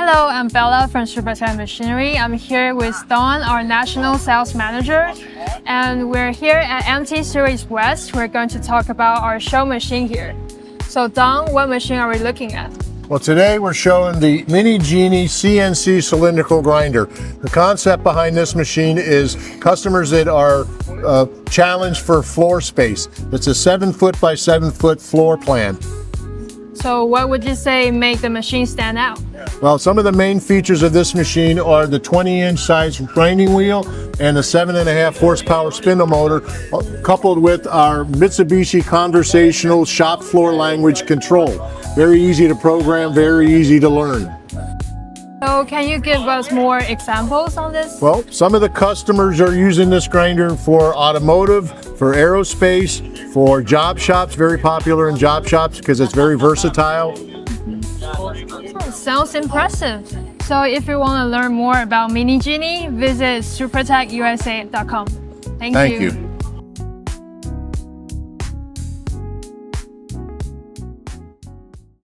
Hello, I'm Bella from Supertec Machinery. I'm here with Dawn, our National Sales Manager, and we're here at MT Series West. We're going to talk about our show machine here. So Dawn, what machine are we looking at? Well, today we're showing the Mini Genie CNC cylindrical grinder. The concept behind this machine is customers that are challenged for floor space. It's a 7 foot by 7 foot floor plan. So what would you say make the machine stand out? Well, some of the main features of this machine are the 20-inch size grinding wheel and the 7.5 horsepower spindle motor, coupled with our Mitsubishi conversational shop floor language control. Very easy to program, very easy to learn. So can you give us more examples on this? Well, some of the customers are using this grinder for automotive, for aerospace, for job shops, very popular in job shops because it's very versatile. Sounds impressive. So if you want to learn more about Mini Genie, visit supertechusa.com. Thank you.